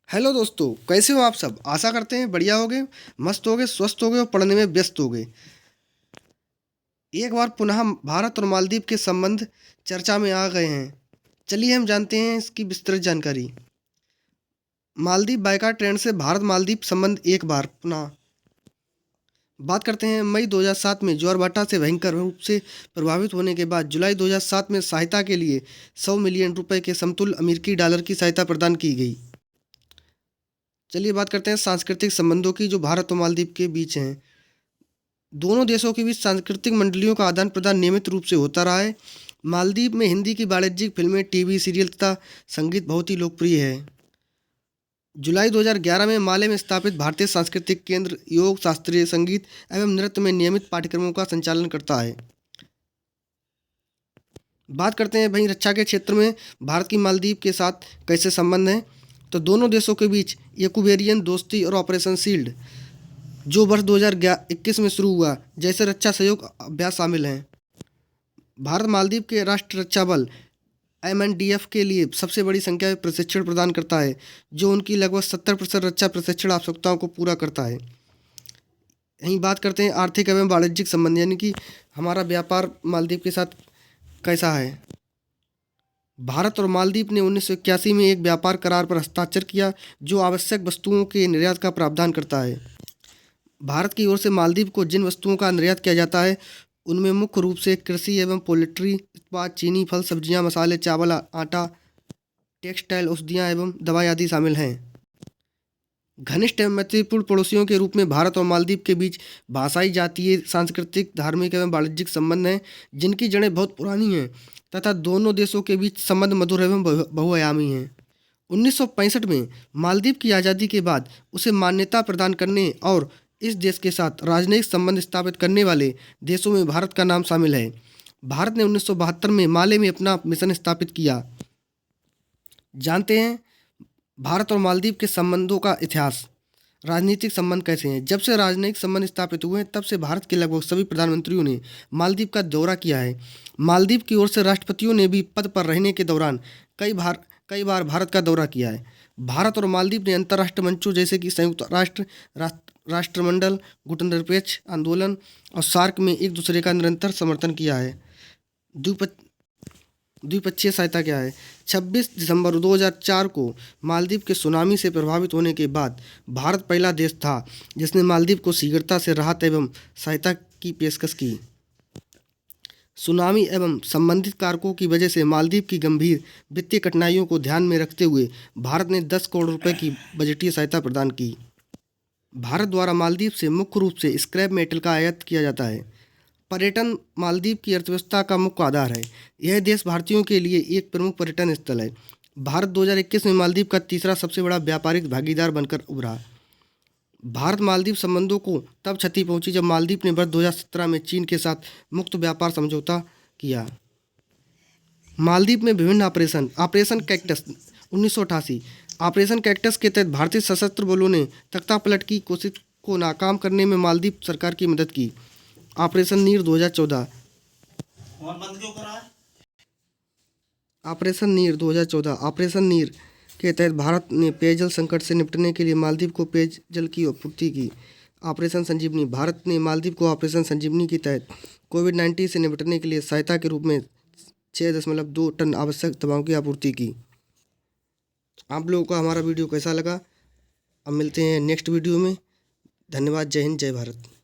Hello दोस्तों, कैसे हो आप सब। आशा करते हैं बढ़िया होगे, मस्त होगे, स्वस्थ होगे और पढ़ने में व्यस्त होगे। एक बार पुनः भारत और मालदीव के संबंध चर्चा में आ गए हैं। चलिए हम जानते हैं इसकी विस्तृत जानकारी। मालदीव बाइकाट ट्रेंड से भारत मालदीव संबंध एक बार पुनः बात करते हैं। मई 2007 में ज्वारभाटा से भयंकर रूप से प्रभावित होने के बाद जुलाई 2007 में सहायता के लिए 100 मिलियन रुपए के समतुल्य अमेरिकी डॉलर की सहायता प्रदान की गई। चलिए बात करते हैं सांस्कृतिक संबंधों की जो भारत और मालदीव के बीच हैं। दोनों देशों के बीच सांस्कृतिक मंडलियों का आदान प्रदान नियमित रूप से होता रहा है। मालदीव में हिंदी की वाणिज्यिक फिल्में, टीवी सीरियल तथा संगीत बहुत ही लोकप्रिय है। जुलाई 2011 में माले में स्थापित भारतीय सांस्कृतिक केंद्र योग, शास्त्रीय संगीत एवं नृत्य में नियमित पाठ्यक्रमों का संचालन करता है। बात करते हैं वहीं रक्षा के क्षेत्र में भारत की मालदीव के साथ कैसे संबंध हैं। तो दोनों देशों के बीच यकुबेरियन दोस्ती और ऑपरेशन शील्ड जो वर्ष 2021 में शुरू हुआ जैसे रक्षा सहयोग अभ्यास शामिल हैं। भारत मालदीव के राष्ट्रीय रक्षा बल MNDF के लिए सबसे बड़ी संख्या में प्रशिक्षण प्रदान करता है, जो उनकी लगभग 70% रक्षा प्रशिक्षण आवश्यकताओं को पूरा करता है। यहीं बात करते हैं आर्थिक एवं वाणिज्यिक संबंध, यानी कि हमारा व्यापार मालदीव के साथ कैसा है। भारत और मालदीव ने 1981 में एक व्यापार करार पर हस्ताक्षर किया जो आवश्यक वस्तुओं के निर्यात का प्रावधान करता है। भारत की ओर से मालदीव को जिन वस्तुओं का निर्यात किया जाता है उनमें मुख्य रूप से कृषि एवं पोल्ट्री उत्पाद, चीनी, फल, सब्जियां, मसाले, चावल, आटा, टेक्सटाइल, औषधियाँ एवं दवाई आदि शामिल हैं। घनिष्ठ एवं मैत्रीपूर्ण पड़ोसियों के रूप में भारत और मालदीव के बीच भाषाई, जातीय, सांस्कृतिक, धार्मिक एवं वाणिज्यिक संबंध हैं जिनकी जड़ें बहुत पुरानी हैं तथा दोनों देशों के बीच संबंध मधुर एवं बहुआयामी हैं। 1965 में मालदीव की आज़ादी के बाद उसे मान्यता प्रदान करने और इस देश के साथ राजनयिक संबंध स्थापित करने वाले देशों में भारत का नाम शामिल है। भारत ने 1972 में माले में अपना मिशन स्थापित किया। जानते हैं भारत और मालदीव के संबंधों का इतिहास। राजनीतिक संबंध कैसे हैं। जब से राजनयिक संबंध स्थापित हुए हैं तब से भारत के लगभग सभी प्रधानमंत्रियों ने मालदीव का दौरा किया है। मालदीव की ओर से राष्ट्रपतियों ने भी पद पर रहने के दौरान कई बार भारत का दौरा किया है। भारत और मालदीव ने अंतर्राष्ट्रीय मंचों जैसे कि संयुक्त राष्ट्रमंडल, गुटनिरपेक्ष आंदोलन और सार्क में एक दूसरे का निरंतर समर्थन किया है। द्विपक्षीय सहायता क्या है। 26 दिसंबर 2004 को मालदीव के सुनामी से प्रभावित होने के बाद भारत पहला देश था जिसने मालदीव को शीघ्रता से राहत एवं सहायता की पेशकश की। सुनामी एवं संबंधित कारकों की वजह से मालदीव की गंभीर वित्तीय कठिनाइयों को ध्यान में रखते हुए भारत ने 10 करोड़ रुपए की बजटीय सहायता प्रदान की। भारत द्वारा मालदीव से मुख्य रूप से स्क्रैप मेटल का आयात किया जाता है। पर्यटन मालदीव की अर्थव्यवस्था का मुख्य आधार है। यह देश भारतीयों के लिए एक प्रमुख पर्यटन स्थल है। भारत 2021 में मालदीव का तीसरा सबसे बड़ा व्यापारिक भागीदार बनकर उभरा। भारत मालदीव संबंधों को तब क्षति पहुंची जब मालदीव ने वर्ष 2017 में चीन के साथ मुक्त व्यापार समझौता किया। मालदीव में विभिन्न ऑपरेशन कैक्टस 1988। ऑपरेशन कैक्टस के तहत भारतीय सशस्त्र बलों ने तख्तापलट की कोशिश को नाकाम करने में मालदीव सरकार की मदद की। ऑपरेशन नीर 2014। ऑपरेशन नीर के तहत भारत ने पेयजल संकट से निपटने के लिए मालदीव को पेयजल की आपूर्ति की। ऑपरेशन संजीवनी। भारत ने मालदीव को ऑपरेशन संजीवनी के तहत कोविड-19 से निपटने के लिए सहायता के रूप में 6.2 टन आवश्यक दवाओं की आपूर्ति की। आप लोगों को हमारा वीडियो कैसा लगा। अब मिलते हैं नेक्स्ट वीडियो में। धन्यवाद। जय हिंद, जय भारत।